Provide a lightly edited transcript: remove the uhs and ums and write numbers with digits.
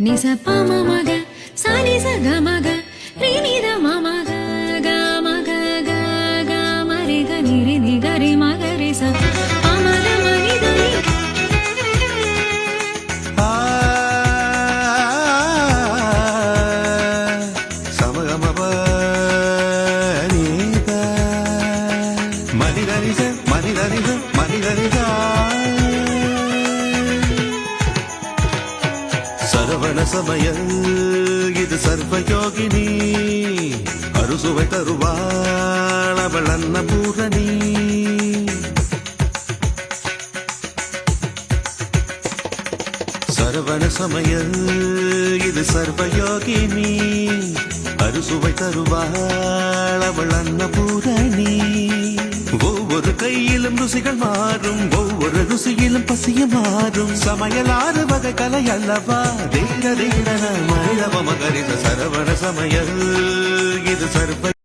நிச பம மக சானி ச க மக ரீ நி த ம மக க மக க க மரி க நி ரி நி க ரி மக ரி ச பம க ம நி த ரி சம க ம ப நி த மரி க ரி ச மரி க ரி ச மரி க ரி ச சரவண சமய இது சர்வயோகினி அறுசுவை தருவாள் அவள் அன்னபூரணி சரவண சமய இது சர்வயோகினி அறுசுவை தருவாள் அவள் அன்னபூரணி ஒவ்வொரு கையிலும் ருசிகள் மாறும் ஒவ்வொரு ருசியிலும் பசிய மாறும் சமையல் 6 வகை கலை அல்லவா தீர தீரன மனிதவ மகரித சரவண சமையல்